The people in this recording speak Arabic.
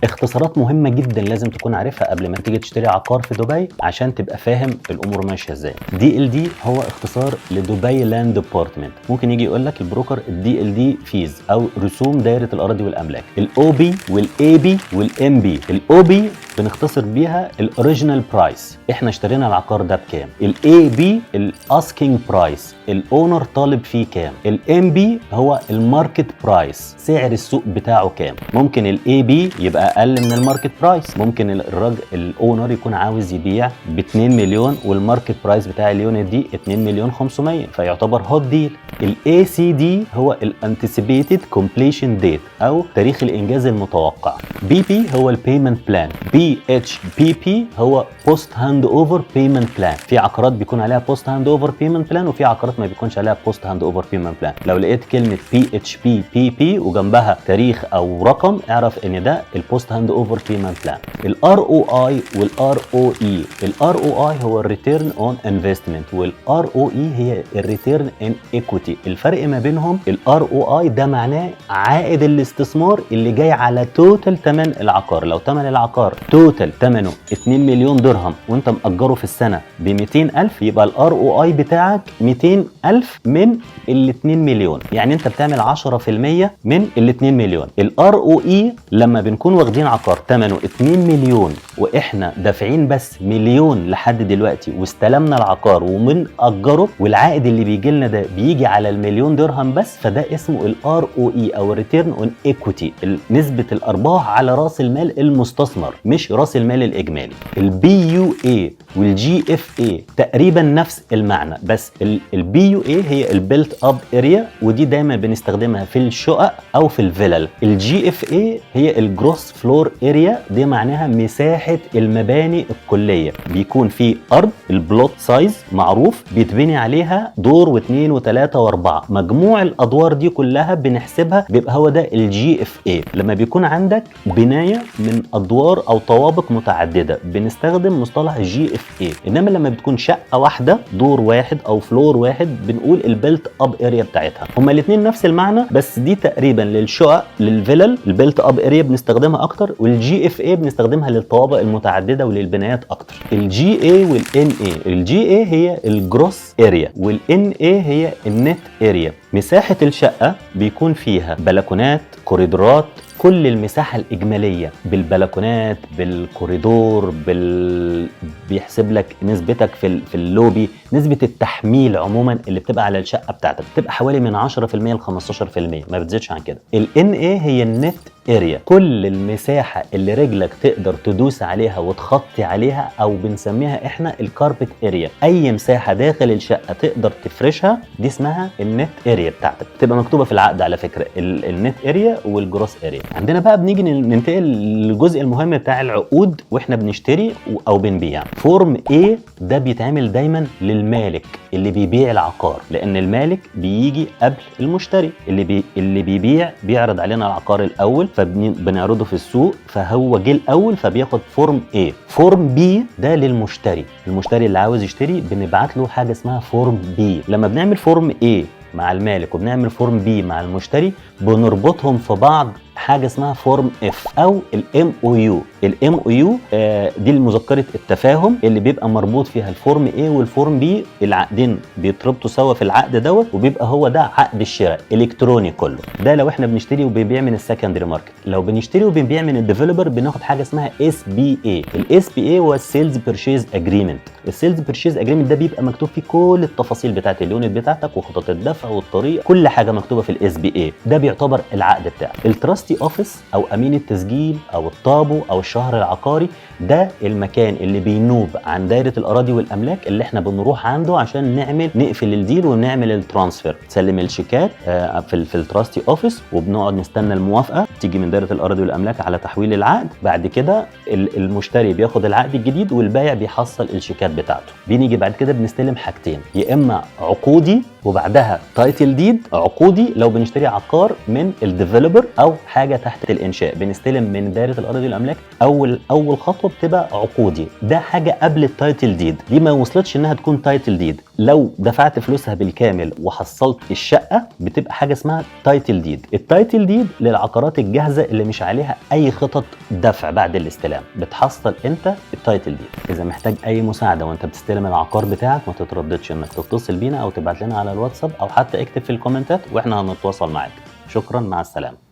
اختصارات مهمة جدا لازم تكون عارفها قبل ما تيجي تشتري عقار في دبي عشان تبقى فاهم الامور ماشية ازاي. دي ال دي هو اختصار لدبي لاند ديبارتمنت. ممكن يجي يقول لك البروكر الدي ال دي فيز او رسوم دائرة الاراضي والاملاك. الاو بي والاي بي والام بي. الاو بي بنختصر بيها الاوريجينال برايس، احنا اشترينا العقار ده بكام. الاي بي الاسكينج برايس، الاونر طالب فيه كام. الام بي هو الماركت برايس، سعر السوق بتاعه كام. ممكن الاي بي يبقى اقل من الماركت برايس، ممكن الراجل الاونر يكون عاوز يبيع ب 2 مليون والماركت برايس بتاع اليونت دي 2 مليون 500، فيعتبر هوت ديل. الاي سي دي هو الانتسيبيتد كومبليشن ديت او تاريخ الانجاز المتوقع. بي بي هو البيمنت بلان. بي اتش بي بي هو بوست هاند اوفر بيمنت بلان. في عقارات بيكون عليها بوست هاند اوفر بيمنت بلان وفي عقارات ما بيكونش عليها بوست هاند اوفر بيمنت بلان. لو لقيت كلمه بي اتش بي بي بي وجنبها تاريخ او رقم اعرف ان ده البوست هاند اوفر بيمنت بلان. الار او اي والار او اي. الار او اي هو الريتيرن اون انفستمنت والار او اي هي الريتيرن ان ايكويتي. الفرق ما بينهم الار او اي ده معناه عائد الاستثمار اللي جاي على توتال ثمن العقار. لو ثمن العقار توتال ثمنه 2 مليون درهم وانت مأجره في السنه ب 200,000 يبقى الار او اي بتاعك 200,000 من ال 2 مليون، يعني انت بتعمل 10% من ال 2 مليون. الار او اي لما بنكون واخدين عقار ثمنه 2 مليون واحنا دافعين بس مليون لحد دلوقتي واستلمنا العقار وبنأجره والعائد اللي بيجي لنا ده بيجي على المليون درهم بس، فده اسمه الار او اي او الريتيرن اون ايكويتي، نسبه الارباح على راس المال المستثمر مش راس المال الاجمالي. البي يو اي والجي اف اي تقريبا نفس المعنى، بس البي يو اي هي البيلت اب اريا ودي دايما بنستخدمها في الشقق او في الفلل. الجي اف اي هي الجروس فلور اريا، دي معناها مساحه المباني الكليه. بيكون في ارض البلوت سايز معروف بيتبني عليها دور واثنين وثلاثه واربعه، مجموع الادوار دي كلها بنحسبها بيبقى هو ده الجي اف اي. لما بيكون عندك بنايه من ادوار او طوابق متعدده بنستخدم مصطلح جي اف اي، انما لما بتكون شقه واحده دور واحد او فلور واحد بنقول البيلت اب اريا بتاعتها. هما الاثنين نفس المعنى بس دي تقريبا للشقق للفلل البيلت اب اريا بنستخدمها اكتر، والجي اف اي بنستخدمها للطوابق المتعدده وللبنايات اكتر. الجي اي والان اي. الجي اي هي الجروس اريا والان اي هي النت اريا. مساحه الشقه بيكون فيها بلكونات كوريدورات، كل المساحة الإجمالية بالبلكونات بالكوريدور بيحسب لك نسبتك في اللوبي، نسبة التحميل عموما اللي بتبقى على الشقة بتاعتك بتبقى حوالي من 10% ل 15%، ما بتزيدش عن كده. ال NA هي النت اريا، كل المساحة اللي رجلك تقدر تدوس عليها وتخطي عليها او بنسميها احنا الكاربت اريا. اي مساحة داخل الشقة تقدر تفرشها دي اسمها النت اريا بتاعتك، بتبقى مكتوبة في العقد على فكرة النت اريا والجروس اريا. عندنا بقى بنيجي ننتقل للجزء المهم بتاع العقود واحنا بنشتري او بنبيع. فورم A ده بيتعمل دايما للمالك اللي بيبيع العقار، لان المالك بيجي قبل المشتري. اللي بيبيع بيعرض علينا العقار الاول فبنعرضه في السوق، فهو جه الاول فبياخد فورم A. فورم B ده للمشتري، المشتري اللي عاوز يشتري بنبعت له حاجه اسمها فورم B. لما بنعمل فورم A مع المالك وبنعمل فورم B مع المشتري بنربطهم في بعض حاجه اسمها فورم F او الام او يو. الام او يو دي المذكره التفاهم اللي بيبقى مربوط فيها الفورم A والفورم B. العقدين بيتربطوا سوا في العقد دوت وبيبقى هو ده عقد الشراء الكتروني كله. ده لو احنا بنشتري وبنبيع من السكندري ماركت. لو بنشتري وبنبيع من الديفلوبر بناخد حاجه اسمها SBA. الاس بي اي هو السيلز بيرشيز اجريمنت. السيلز بيرشيز اجريمنت ده بيبقى مكتوب فيه كل التفاصيل بتاعه اليونت بتاعتك وخطط الدفع والطريق، كل حاجه مكتوبه في الاس بي اي. ده بيعتبر العقد بتاعك. التراستي اوفيس او امين التسجيل او الطابو او الشهر العقاري ده المكان اللي بينوب عن دايره الاراضي والاملاك اللي احنا بنروح عنده عشان نقفل الديل ونعمل الترانسفير، تسلم الشيكات في التراستي اوفيس وبنقعد نستنى الموافقه تيجي من دايره الاراضي والاملاك على تحويل العقد. بعد كده المشتري بياخد العقد الجديد والبائع بيحصل الشيكات بتاعته. بنيجي بعد كده بنستلم حاجتين، يا اما عقودي وبعدها تايتل ديد. عقودي لو بنشتري عقار من الديفلوبر او حاجه تحت الانشاء بنستلم من دايره الاراضي والاملاك، اول خطوه بتبقى عقودي، ده حاجه قبل التايتل ديد. دي ما وصلتش انها تكون تايتل ديد، لو دفعت فلوسها بالكامل وحصلت الشقه بتبقى حاجه اسمها تايتل ديد. التايتل ديد للعقارات الجاهزه اللي مش عليها اي خطط دفع بعد الاستلام، بتحصل انت التايتل ديد. اذا محتاج اي مساعده وانت بتستلم العقار بتاعك ما تترددش انك تتصل بينا او تبعت لنا على الواتساب او حتى اكتب في الكومنتات واحنا هنتواصل معاك. شكرا، مع السلامه.